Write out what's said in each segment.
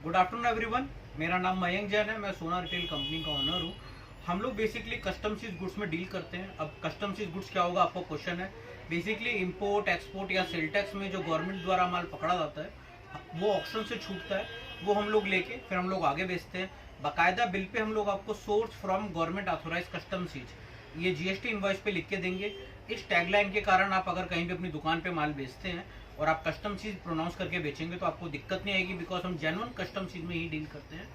Good afternoon everyone. मेरा नाम मयंक जैन है। मैं सोना रिटेल कंपनी का ओनर हूँ। हम लोग बेसिकली कस्टम सीज गुड्स में डील करते हैं। अब कस्टम सीज गुड्स क्या होगा, आपका क्वेश्चन है। बेसिकली इंपोर्ट एक्सपोर्ट या सेल टैक्स में जो गवर्नमेंट द्वारा माल पकड़ा जाता है वो ऑक्शन से छूटता है, वो हम लोग लेके फिर हम लोग आगे बेचते हैं। बाकायदा बिल पे हम लोग आपको source from government authorise custom सीज ये जीएसटी इनवॉइस पे लिख के देंगे। इस टैगलाइन के कारण आप अगर कहीं भी अपनी दुकान पे माल बेचते हैं और आप कस्टम चीज प्रोनाउंस करके बेचेंगे तो आपको दिक्कत नहीं आएगी, बिकॉज हम जेन्युइन कस्टम चीज में ही डील करते हैं।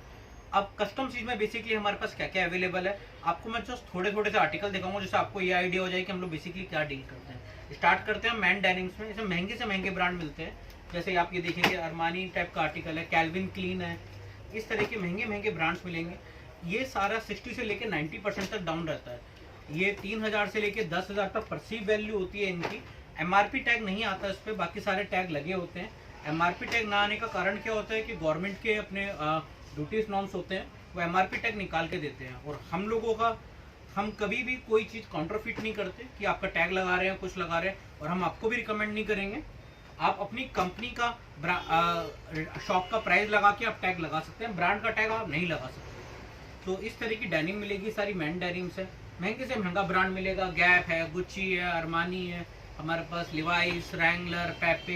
अब कस्टम चीज में बेसिकली हमारे पास क्या क्या अवेलेबल है, आपको मैं जस्ट थोड़े थोड़े से आर्टिकल दिखाऊंगा जिससे आपको ये आइडिया हो जाए कि हम लोग बेसिकली क्या डील करते हैं। स्टार्ट करते हैं मैन डेनिम्स में। इसमें महंगे से महंगे ब्रांड मिलते हैं, जैसे आप ये देखेंगे अरमानी टाइप का आर्टिकल है, कैल्विन क्लीन है, इस तरह के महंगे महंगे ब्रांड्स मिलेंगे। ये सारा 60 से लेकर 90% तक डाउन रहता है। ये 3000 से लेकर 10,000 तक परसीव वैल्यू होती है इनकी। एमआरपी टैग नहीं आता इस पर, बाकी सारे टैग लगे होते हैं। एमआरपी टैग ना आने का कारण क्या होता है कि गवर्नमेंट के अपने ड्यूटीज नॉर्म्स होते हैं, वो एमआरपी टैग निकाल के देते हैं। और हम लोगों का, हम कभी भी कोई चीज़ काउंटरफिट नहीं करते कि आपका टैग लगा रहे हैं कुछ लगा रहे हैं, और हम आपको भी रिकमेंड नहीं करेंगे। आप अपनी कंपनी का शॉप का प्राइस लगा के आप टैग लगा सकते हैं, ब्रांड का टैग आप नहीं लगा सकते। तो इस तरह की डेनिम मिलेगी, सारी मैन डेनिम्स है। महंगे से महंगा ब्रांड मिलेगा, गैप है, गुच्ची है, अरमानी है, हमारे पास लिवाइस, रैंगलर, पेपे,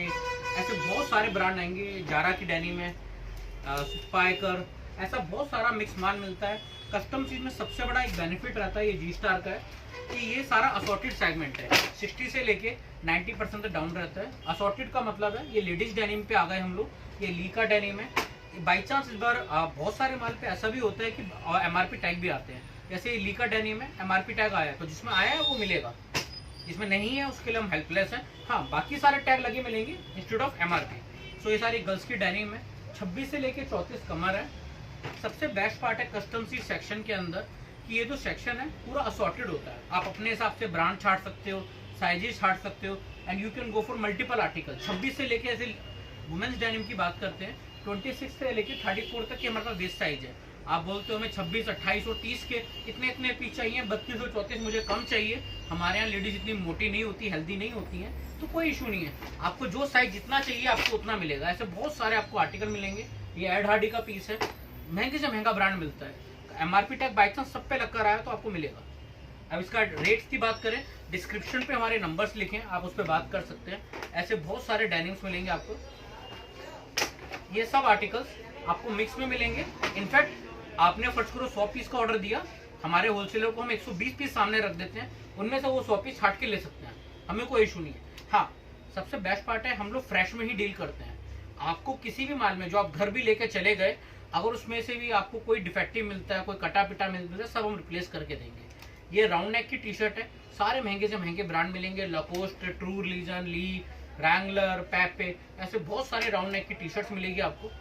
ऐसे बहुत सारे ब्रांड आएंगे। जारा की डेनिम है, स्पाइकर, ऐसा बहुत सारा मिक्स माल मिलता है। कस्टम चीज में सबसे बड़ा एक बेनिफिट रहता है ये जी स्टार का है कि ये सारा असॉर्टेड सेगमेंट है। 60 से लेके 90% तक डाउन रहता है। असॉर्टेड का मतलब है ये लेडीज डेनिम पे आ गए हम लोग, ये लीका डेनिम है। बाई चांस इस बार बहुत सारे माल पे ऐसा भी होता है कि एमआरपी टैग भी आते हैं। जैसे ये लीका डेनिम है, एमआरपी टैग आया है तो जिसमें आया है वो मिलेगा, जिसमें नहीं है उसके लिए हम हेल्पलेस हैं। हाँ, बाकी सारे टैग लगे मिलेंगे इंस्टेड ऑफ एमआरपी। सो ये सारी गर्ल्स की डेनिम है, 26 से लेके 34 कमर है। सबसे बेस्ट पार्ट है कस्टम सी सेक्शन के अंदर कि ये जो सेक्शन है पूरा असॉर्टेड होता है। आप अपने हिसाब से ब्रांड छाट सकते हो, साइजेस छाट सकते हो, and you can go for multiple article. 26 से लेके, ऐसे वुमेन्स डेनिम की बात करते हैं, 26 से लेके 34 तक की हमारे पास वेस्ट साइज है। आप बोलते हो हमें 26, 28 और 30 के इतने इतने पीस चाहिए, 32 और 34 मुझे कम चाहिए। हमारे यहाँ लेडीज इतनी मोटी नहीं होती, हेल्दी नहीं होती हैं, तो कोई इशू नहीं है। आपको जो साइज जितना चाहिए आपको उतना मिलेगा। ऐसे बहुत सारे आपको आर्टिकल मिलेंगे। ये एड हार्डी का पीस है, महंगे से महंगा ब्रांड मिलता है। एमआरपी टैग बाई चांस सब पे लग कर आया तो आपको मिलेगा। अब इसका रेट्स की बात करें, डिस्क्रिप्शन पे हमारे नंबर्स लिखे, आप उस पर बात कर सकते हैं। ऐसे बहुत सारे डेनिम्स मिलेंगे आपको। ये सब आर्टिकल्स आपको मिक्स में मिलेंगे। इनफैक्ट आपने फर्स्ट करो 100 पीस का ऑर्डर दिया, हमारे होलसेलर को हम 120 पीस सामने रख देते हैं, उनमें से वो 100 पीस छाट के ले सकते हैं, हमें कोई इशू नहीं है। हाँ, सबसे बेस्ट पार्ट है हम लोग फ्रेश में ही डील करते हैं। आपको किसी भी माल में जो आप घर भी लेके चले गए, अगर उसमें से भी आपको कोई डिफेक्टिव मिलता है, कोई कटा पिटा मिलता है, सब हम रिप्लेस करके देंगे। ये राउंड नेक की टी शर्ट है, सारे महंगे से महंगे ब्रांड मिलेंगे, लकोस्ट, ट्रू रिलीजन, ली, रैंगलर, पेपे, ऐसे बहुत सारे राउंड नेक की टी शर्ट्स मिलेगी आपको।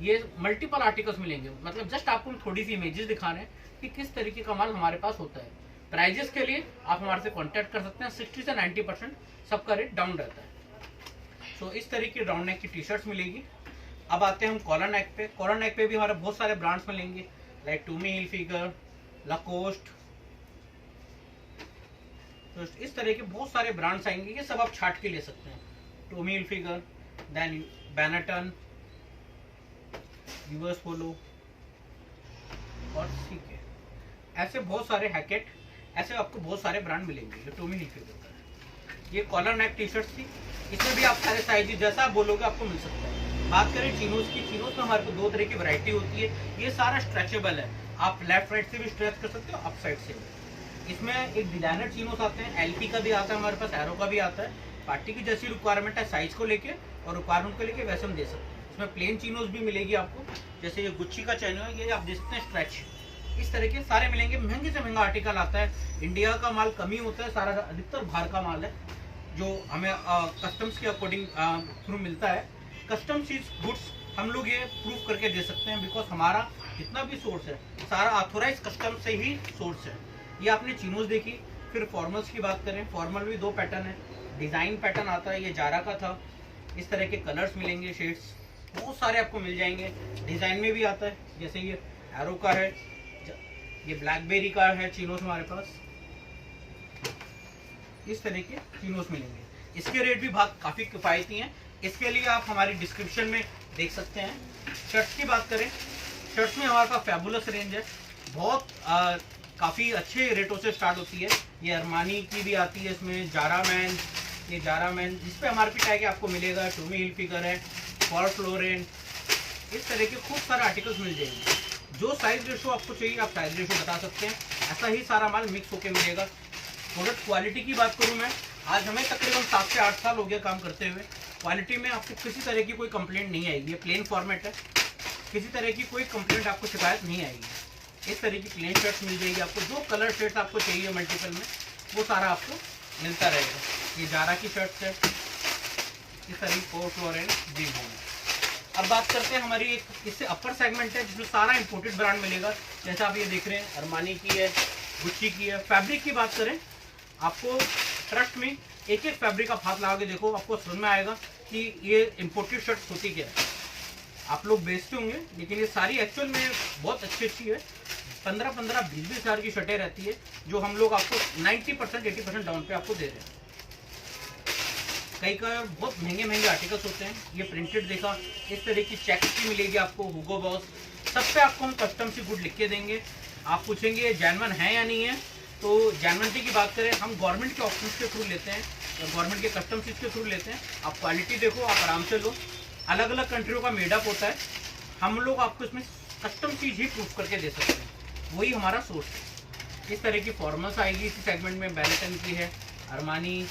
ये मल्टीपल आर्टिकल्स मिलेंगे। मतलब जस्ट आपको थोड़ी सी इमेजेस दिखा रहे हैं कि किस तरीके का माल हमारे पास होता है। प्राइजेस के लिए आप हमारे से कांटेक्ट कर सकते हैं। 60 से 90% सबका रेट डाउन रहता है। सो इस तरीके की राउंड नेक की टी शर्ट्स मिलेगी। अब आते हैं हम कॉलर नेक पे। कॉलर नेक पे भी हमारे बहुत सारे ब्रांड्स मिलेंगे, लाइक टूमी हिलफिगर, लाकोस्ट, तो इस तरह के बहुत सारे ब्रांड्स आएंगे। ये सब आप छाट के ले सकते हैं। टूमी हिलफिगर, देन बैनटन, यूएस पोलो और सीके, ऐसे बहुत सारे हैकेट, ऐसे आपको बहुत सारे ब्रांड मिलेंगे। ये टॉमी हिलफिगर का है। ये कॉलर नेक टी शर्ट थी, इसमें भी आप सारे साइज जैसा आप बोलोगे आपको मिल सकता है। बात करें चिनोज की, चिनोज में हमारे को दो तरह की वैरायटी होती है। ये सारा स्ट्रेचेबल है, आप लेफ्ट राइट से भी स्ट्रेच कर सकते हो, अप साइड से भी। इसमें एक डिजाइनर चिनोज आते हैं, एलपी का भी आता है हमारे पास, एरो का भी आता है। पार्टी की जैसी रिक्वायरमेंट है साइज को लेके और रिक्वायरमेंट को लेके वैसे हम दे सकते हैं। इसमें प्लेन चिनोज भी मिलेगी आपको, जैसे ये गुच्ची का चैनो है, ये आप देख सकते हैं स्ट्रेच। इस तरह के सारे मिलेंगे। महंगे से महंगा आर्टिकल आता है। इंडिया का माल कम ही होता है, सारा अधिकतर बाहर का माल है जो हमें कस्टम्स के अकॉर्डिंग थ्रू मिलता है। कस्टम चीज गुड्स हम लोग ये प्रूव करके दे सकते हैं, बिकॉज हमारा जितना भी सोर्स है सारा ऑथोराइज कस्टम से ही सोर्स है। ये आपने चिनोज देखी। फिर फॉर्मल्स की बात करें, फॉर्मल भी दो पैटर्न है। डिजाइन पैटर्न आता है, ये जारा का था। इस तरह के कलर्स मिलेंगे, शेड्स बहुत सारे आपको मिल जाएंगे। डिजाइन में भी आता है, जैसे ये एरो का है, ये ब्लैकबेरी का है चिनोस हमारे पास। इस तरह के चिनोस मिलेंगे। इसके रेट भी काफी किफायती हैं। इसके लिए आप हमारी डिस्क्रिप्शन में देख सकते हैं। शर्ट्स की बात करें, शर्ट्स में हमारे पास फैबुलस रेंज है, बहुत काफ़ी अच्छे रेटों से स्टार्ट होती है। ये अरमानी की भी आती है, इसमें जारा मैन, ये जारा मैन जिस पे MRP टैग आपको मिलेगा, टोमी हिलफिगर है, रैल्फ लॉरेन, इस तरह के खूब सारे आर्टिकल्स मिल जाएंगे। जो साइज रेशो आपको चाहिए आप साइज रेशो बता सकते हैं, ऐसा ही सारा माल मिक्स होकर मिलेगा। प्रोडक्ट क्वालिटी की बात करूँ मैं, आज हमें तकरीबन 7 से 8 साल हो गया काम करते हुए। क्वालिटी में आपको किसी तरह की कोई कंप्लेंट नहीं आएगी। ये प्लेन फॉर्मेट है, किसी तरह की कोई कंप्लेंट आपको शिकायत नहीं आएगी। इस तरह की प्लेन शर्ट्स मिल जाएगी आपको। जो कलर शर्ट्स आपको चाहिए मल्टीपल में, वो सारा आपको मिलता रहेगा। ये जारा की शर्ट्स है, इस तरह की रैल्फ लॉरेन दी है। अब बात करते हैं हमारी एक इससे अपर सेगमेंट है जिसमें सारा इंपोर्टेड ब्रांड मिलेगा। जैसा आप ये देख रहे हैं, अरमानी की है, गुच्ची की है। फैब्रिक की बात करें, आपको ट्रस्ट में एक एक फैब्रिक आप हाथ लगा के देखो, आपको समझ में आएगा कि ये इंपोर्टेड शर्ट्स होती क्या है। आप लोग बेचते होंगे, लेकिन ये सारी एक्चुअल में बहुत अच्छी है। 15-15, 20-20 हज़ार की शर्टें रहती है, जो हम लोग आपको 90% 80% डाउन पे आपको दे रहे हैं। कई का बहुत महंगे आर्टिकल्स होते हैं। ये प्रिंटेड देखा, इस तरह की चेक्स की मिलेगी आपको, हुगो बॉस, सब पे आपको हम कस्टम सी गुड लिख के देंगे। आप पूछेंगे जेन्युइन है या नहीं है, तो जेन्युइनिटी की बात करें, हम गवर्नमेंट के ऑप्शन के थ्रू लेते हैं, गवर्नमेंट के कस्टम चीज के थ्रू लेते हैं। आप क्वालिटी देखो, आप आराम से लो। अलग अलग कंट्रियों का मेडअप होता है, हम लोग आपको इसमें कस्टम चीज ही प्रूफ करके दे सकते हैं, वही हमारा सोर्स है। इस तरह की फॉर्मल्स आएगी इसी सेगमेंट में, बेलेटन की है, अरमानी,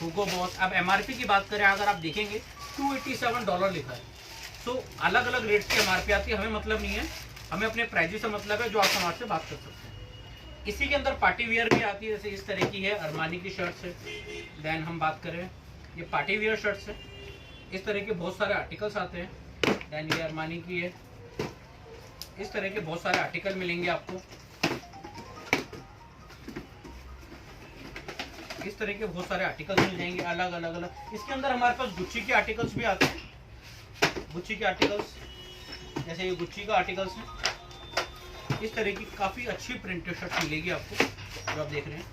हुगो बॉस। अब MRP की बात करें, अगर आप देखेंगे $287 लिखा है। तो अलग अलग रेट की MRP आती है, हमें मतलब नहीं है, हमें अपने प्राइजेस से मतलब है, जो आप हमारे से बात कर सकते हैं। इसी के अंदर पार्टी वियर भी आती है, जैसे इस तरह की है, अरमानी की शर्ट्स है। देन हम बात करें, ये पार्टी वियर शर्ट्स है, इस तरह के बहुत सारे आर्टिकल्स आते हैं। देन ये अरमानी की है, इस तरह के बहुत सारे आर्टिकल मिलेंगे आपको। इस तरह के बहुत सारे आर्टिकल्स मिल जाएंगे अलग अलग। इसके अंदर हमारे पास गुच्ची के आर्टिकल्स भी आते हैं। गुच्ची के आर्टिकल्स, जैसे ये गुच्ची का आर्टिकल्स है, इस तरह की काफी अच्छी प्रिंटेड शर्ट मिलेगी आपको, जो आप देख रहे हैं।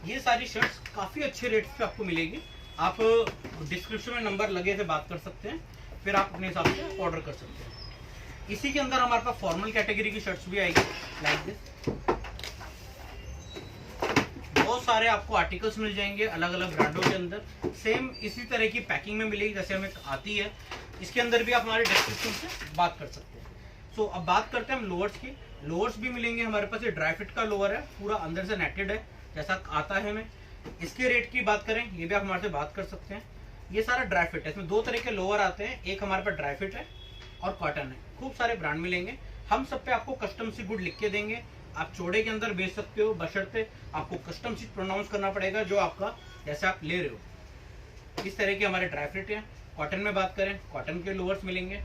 ये सारी शर्ट्स काफी अच्छे रेट पे आपको मिलेगी। आप डिस्क्रिप्शन में नंबर लगे से बात कर सकते हैं, फिर आप अपने हिसाब से ऑर्डर कर सकते हैं। इसी के अंदर हमारे पास फॉर्मल कैटेगरी की शर्ट्स भी आएगी, लाइक दिस। बहुत सारे आपको आर्टिकल्स मिल जाएंगे अलग अलग ब्रांडों के अंदर, सेम इसी तरह की पैकिंग में मिलेगी जैसे हमें आती है। इसके अंदर भी आप हमारे डिस्क्रिप्शन से बात कर सकते हैं। सो अब बात करते हैं हम लोअर्स की। लोअर्स भी मिलेंगे हमारे पास। ये ड्राई फिट का लोअर है, पूरा अंदर से नेटेड है, जैसा आता है हमें। इसके रेट की बात करें, ये भी आप हमारे से बात कर सकते हैं। ये सारा ड्राई फिट है, इसमें दो तरह के लोअर आते हैं, एक हमारे पास ड्राई फिट है और कॉटन है। खूब सारे ब्रांड मिलेंगे, हम सब पे आपको कस्टम सी गुड लिख के देंगे। आप चौड़े के अंदर बेच सकते हो, बशर्ते आपको कस्टम चीज प्रोनाउंस करना पड़ेगा, जो आपका जैसे आप ले रहे हो। इस तरह के हमारे ड्राई फिट है। कॉटन में बात करें, कॉटन के लोअर्स मिलेंगे,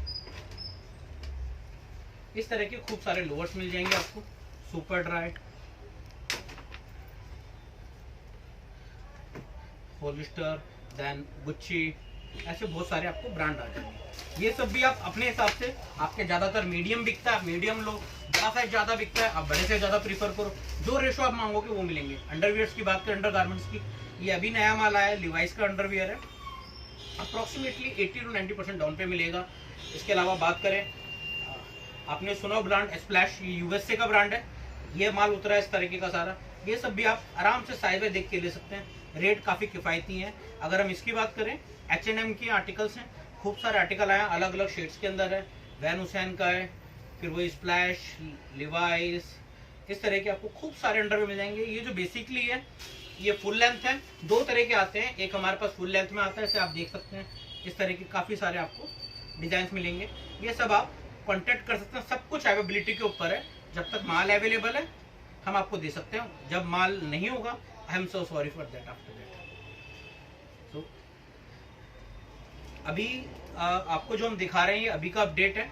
इस तरह के खूब सारे लोअर्स मिल जाएंगे आपको। Superdry, polyester, then Gucci, ऐसे बहुत सारे आपको ब्रांड आ जाएंगे। ये सब भी आप अपने हिसाब से, आपके ज्यादातर मीडियम बिकता है, मीडियम लो, बड़ा साइज ज्यादा बिकता है, आप बड़े से ज्यादा प्रीफर करो। जो रेशो आप मांगोगे वो मिलेंगे। अंडरवियर्स की बात करें, अंडर गारमेंट्स की, ये अभी नया माल आया है, लिवाइस का अंडरवियर है, अप्रोक्सीमेटली 80 to 90% डाउन पे मिलेगा। इसके अलावा बात करें, आपने सुना ब्रांड स्प्लैश, USA का ब्रांड है, ये माल उतरा है इस तरीके का सारा। ये सब भी आप आराम से साइज में देख के ले सकते हैं, रेट काफ़ी किफ़ायती हैं। अगर हम इसकी बात करें, H&M की आर्टिकल्स हैं, खूब सारे आर्टिकल आए हैं, अलग अलग शेड्स के अंदर है। वैन हुसैन का है, फिर वो स्प्लैश, लिवाइस, इस तरह के आपको खूब सारे अंडरवेयर मिल जाएंगे। ये जो बेसिकली है, ये फुल लेंथ है, दो तरह के आते हैं, एक हमारे पास फुल लेंथ में आता है, इसे आप देख सकते हैं। इस तरह के काफ़ी सारे आपको डिजाइन मिलेंगे, ये सब आप कॉन्टेक्ट कर सकते हैं। सब कुछ अवेलेबिलिटी के ऊपर है, जब तक माल अवेलेबल है हम आपको दे सकते हैं, जब माल नहीं होगा I am so sorry for that after that. तो अभी आपको जो हम दिखा रहे हैं ये अभी का अपडेट है,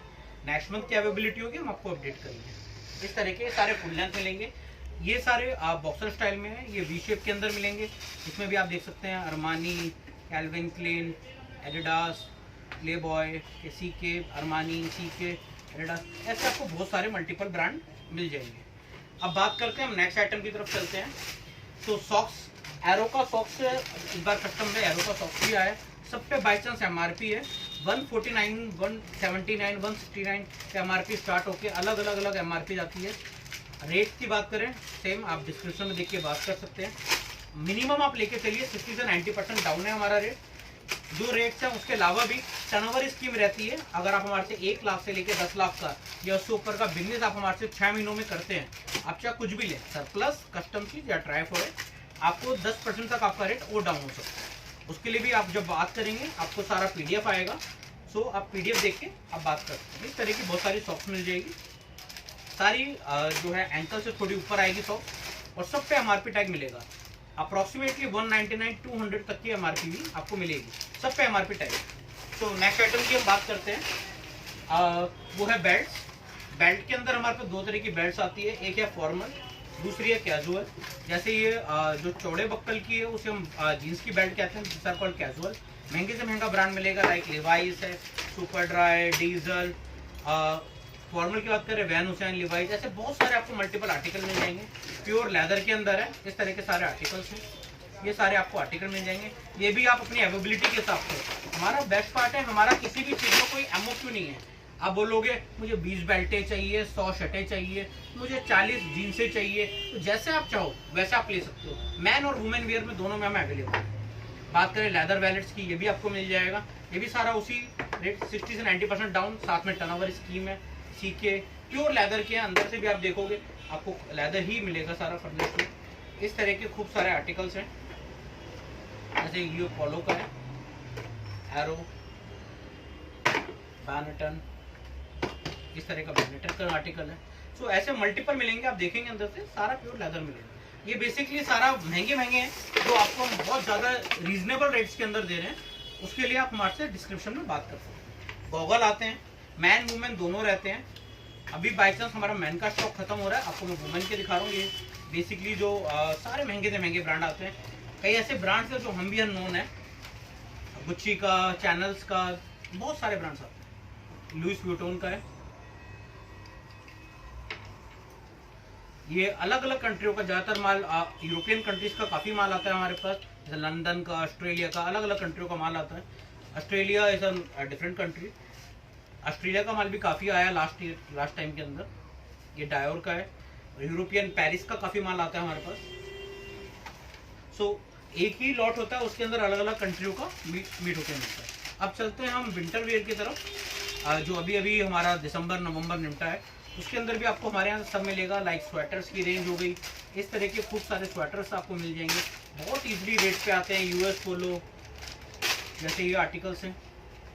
नेक्स्ट मंथ की अवेलेबिलिटी होगी हम आपको अपडेट करेंगे। इस तरह के सारे फुल लेंथ मिलेंगे, ये सारे बॉक्सर स्टाइल में है, ये वी शेप के अंदर मिलेंगे। इसमें भी आप देख सकते हैं Armani, Calvin Klein, Adidas, Playboy, CK, Armani, CK, Adidas, ऐसे आपको बहुत सारे मल्टीपल ब्रांड मिल जाएंगे। अब बात करते हैं हम नेक्स्ट आइटम की तरफ चलते हैं। तो सॉक्स, एरो का सॉक्स इस बार कस्टम में एरो का सॉक्स भी आया है। सब पे बाई चांस एमआरपी है 149, 179, 169 एमआरपी स्टार्ट होके अलग अलग एमआरपी जाती है। रेट की बात करें सेम आप डिस्क्रिप्शन में देख के बात कर सकते हैं। मिनिमम आप लेके चलिए 60 से 90% डाउन है हमारा रेट। जो रेट्स हैं उसके अलावा भी टर्नओवर स्कीम रहती है। अगर आप हमारे से 1 लाख से लेकर 10 लाख का या उससे ऊपर का बिजनेस आप हमारे से 6 महीनों में करते हैं, आप चाहे कुछ भी लें, सरप्लस, कस्टम चीज या ट्राइफॉइड, आपको 10% तक आपका रेट और डाउन हो सकता है। उसके लिए भी आप जब बात करेंगे आपको सारा पीडीएफ आएगा, सो आप पीडीएफ देख के आप बात कर सकते हैं। इस तरह की बहुत सारी सॉक्स मिल जाएगी, सारी जो है एंकल से थोड़ी ऊपर आएगी सॉक्स, और सब पे एमआरपी टैग मिलेगा। अप्रोक्सीमेटली 199, 200 तक की एमआरपी भी आपको मिलेगी, सब पे एमआरपी टैग। तो नेक्स्ट आइटम की हम बात करते हैं, वो है बेल्ट्स। बेल्ट के अंदर हमारे पास दो तरह की बेल्ट्स आती है, एक है फॉर्मल, दूसरी है कैजुअल। जैसे ये जो चौड़े बक्कल की है उसे हम जीन्स की बेल्ट कहते हैं, जिसका कॉल्ड कैजुअल। महंगे से महंगा ब्रांड मिलेगा, लाइक लिवाइस है, सुपर ड्राई, डीजल। फॉर्मल की बात करें वैन हुसैन, लिवाइस, ऐसे बहुत सारे आपको मल्टीपल आर्टिकल मिल जाएंगे। प्योर लेदर के अंदर है, इस तरह के सारे आर्टिकल्स हैं, ये सारे आपको आर्टिकल मिल जाएंगे। ये भी आप अपनी अवेलेबिलिटी के हिसाब से। हमारा बेस्ट पार्ट है, हमारा किसी भी चीज़ में कोई एमओक्यू नहीं है। आप बोलोगे मुझे 20 बेल्टें चाहिए, 100 शर्टें चाहिए, मुझे 40 जीन्सें चाहिए, तो जैसे आप चाहो वैसे आप ले सकते हो। मैन और वुमेन वेयर में दोनों में हम अवेलेबल है। बात करें लेदर वैलेट्स की, ये भी आपको मिल जाएगा, ये भी सारा उसी रेट 60 से 90% डाउन, साथ में टर्नओवर स्कीम है, सीके, प्योर लेदर के अंदर से भी आप देखोगे आपको लेदर ही मिलेगा सारा फर्निश में। इस तरह के खूब सारे आर्टिकल्स हैं, जैसे ये पोलो का है, एरो, बैनटन, इस तरह का बैनटन का आर्टिकल है। सो ऐसे मल्टीपल मिलेंगे, आप देखेंगे अंदर से सारा प्योर लेदर मिलेगा। ये बेसिकली सारा महंगे हैं, जो आपको हम बहुत ज़्यादा रीजनेबल रेट्स के अंदर दे रहे हैं। उसके लिए आप हमारे से डिस्क्रिप्शन में बात कर सकते हैं। गॉगल आते हैं, मैन वुमेन दोनों रहते हैं। अभी बाई चांस हमारा मैन का स्टॉक खत्म हो रहा है, आपको मैं वुमेन के दिखा रहा हूँ। ये बेसिकली जो सारे महंगे से महंगे ब्रांड आते हैं, कई ऐसे ब्रांड्स हैं जो हम भी अननोन है, गुच्ची का, चैनल्स का, बहुत सारे ब्रांड्स आते हैं। लुइस व्यूटन का है, ये अलग अलग कंट्रियों का ज़्यादातर माल, यूरोपियन कंट्रीज का काफ़ी माल आता है हमारे पास, जैसे लंदन का, ऑस्ट्रेलिया का, अलग अलग कंट्रियों का माल आता है। Australia is a different country. Australia का माल भी काफ़ी आया लास्ट टाइम के अंदर। ये डायोर का है। यूरोपियन पेरिस का काफ़ी माल आता है हमारे पास। सो एक ही लॉट होता है, उसके अंदर अलग अलग कंट्रियों का मीट होकर मिलता है। अब चलते हैं हम विंटर वेयर की तरफ, जो अभी अभी हमारा दिसंबर नवंबर निपटा है, उसके अंदर भी आपको हमारे यहाँ सब मिलेगा। लाइक स्वेटर्स की रेंज हो गई, इस तरह के खूब सारे स्वेटर्स आपको मिल जाएंगे, बहुत ईजिली रेट पे आते हैं। यूएस पोलो जैसे ये आर्टिकल्स हैं,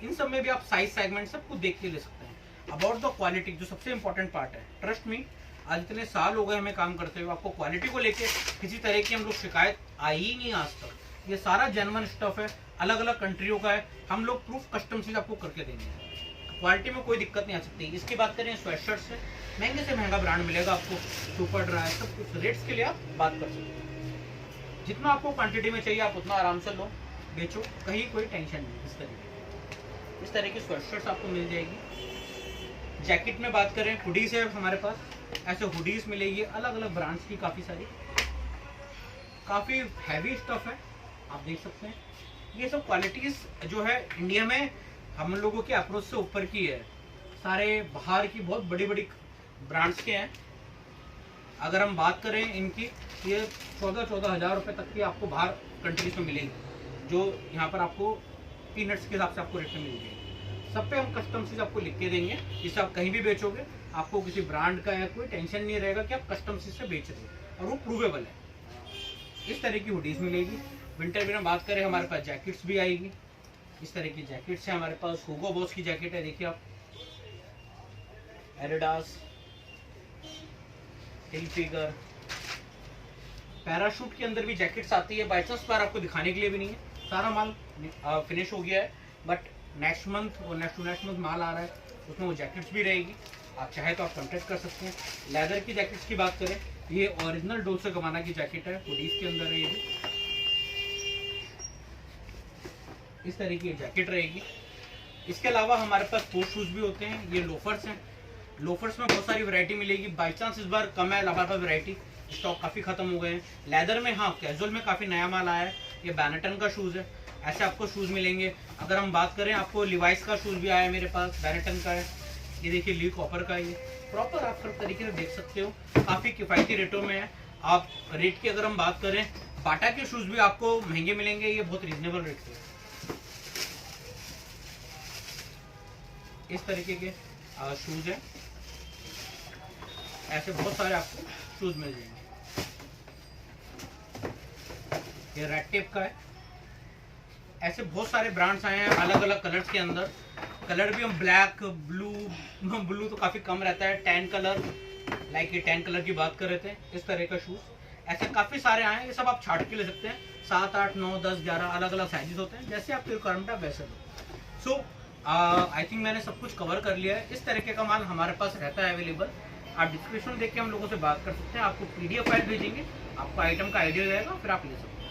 इन सब में भी आप साइज सेगमेंट सब कुछ देख के ले सकते हैं। अबाउट द क्वालिटी, जो सबसे इंपॉर्टेंट पार्ट है, ट्रस्ट मी, आज इतने साल हो गए हमें काम करते हुए, आपको क्वालिटी को लेके किसी तरह की हम लोग शिकायत आई ही नहीं आज तक। ये सारा जेन्युइन स्टफ है, अलग अलग कंट्रियों का है, हम लोग प्रूफ कस्टम चीज आपको करके देंगे, क्वालिटी में कोई दिक्कत नहीं आ सकती। इसकी बात करें स्वेटशर्ट से, महंगे से महंगा ब्रांड मिलेगा आपको, सुपर ड्राई, सब कुछ रेट्स के लिए आप बात कर सकते हैं। जितना आपको क्वांटिटी में चाहिए आप उतना आराम से लो, बेचो, कहीं कोई टेंशन नहीं। इस तरह की स्वेटशर्ट्स आपको मिल जाएगी। जैकेट में बात करें, हुडीज है हमारे पास, ऐसे हुडीज मिलेगी अलग अलग ब्रांड्स की, काफ़ी सारी, काफ़ी हैवी स्टफ है, आप देख सकते हैं। ये सब क्वालिटीज जो है इंडिया में हम लोगों की अप्रोच से ऊपर की है, सारे बाहर की बहुत बड़ी बड़ी ब्रांड्स के हैं। अगर हम बात करें इनकी, ये 14-14 हज़ार रुपये तक की आपको बाहर कंट्रीज में मिलेगी, जो यहाँ पर आपको पीनट्स के हिसाब से आपको रेट में मिल जाएगी। सब पे हम कस्टम चीज आपको लिख के देंगे, जिससे आप कहीं भी बेचोगे आपको किसी ब्रांड का है कोई टेंशन नहीं रहेगा कि आप कस्टम चीज से बेच रहे हो, और वो प्रूवेबल है। इस तरह की हुडीज मिलेगी। विंटर में बात करें, हमारे पास जैकेट्स भी आएगी, इस तरह की जैकेट्स है हमारे पास। हुगो बॉस की जैकेट है, देखिए आप, एडिडास, हिलफिगर, पैराशूट के अंदर भी जैकेट्स आती है। बाई चांस पर आपको दिखाने के लिए भी नहीं है, सारा माल फिनिश हो गया है, बट नेक्स्ट मंथ और नेक्स्ट मंथ माल आ रहा है, उसमें वो जैकेट्स भी रहेगी। आप चाहे तो आप कॉन्टेक्ट कर सकते हैं। लेदर की जैकेट्स की बात करें, ये ओरिजिनल डोल्चे गबाना की जैकेट है, हुडीज के अंदर है ये भी, इस तरह की जैकेट रहेगी। इसके अलावा हमारे पास स्पोर्ट्स शूज भी होते हैं, ये लोफर्स हैं, लोफर्स में बहुत सारी वैरायटी मिलेगी। बाई चांस इस बार कम है हमारे पास वैरायटी, स्टॉक काफ़ी खत्म हो गए हैं। लेदर में हाँ कैजुअल में काफ़ी नया माल आया है। ये बैनेटन का शूज़ है, ऐसे आपको शूज़ मिलेंगे। अगर हम बात करें, आपको लिवाइस का शूज़ भी आया है मेरे पास, बैनेटन का है। ये देखिए ली कॉपर का, ये प्रॉपर आप सब तरीके से देख सकते हो, काफ़ी किफ़ायती रेटों में है। आप रेट की अगर हम बात करें, बाटा के शूज़ भी आपको महंगे मिलेंगे, ये बहुत रीजनेबल रेट पे। इस तरीके के शूज़ है, ऐसे बहुत सारे आपको शूज़ मिल जाएंगे। ये रेड टेप का है। ऐसे बहुत सारे ब्रांड्स आए हैं अलग अलग कलर्स के अंदर। कलर भी हम ब्लैक, ब्लू तो काफ़ी कम रहता है, टैन कलर, लाइक ये टैन कलर की बात कर रहे थे, इस तरह का शूज़ ऐसे काफ़ी सारे आए हैं। ये सब आप छाट के ले सकते हैं। 7, 8, 9, 10, 11 अलग अलग साइजेस होते हैं, जैसे आपकी रिक्वायरमेंट है वैसे लो। सो आई थिंक मैंने सब कुछ कवर कर लिया है। इस तरीके का माल हमारे पास रहता है अवेलेबल। आप डिस्क्रिप्शन देख के हम लोगों से बात कर सकते हैं। आपको PDF फाइल भेजेंगे, आपको आइटम का आइडिया रहेगा, फिर आप ले सकते हैं।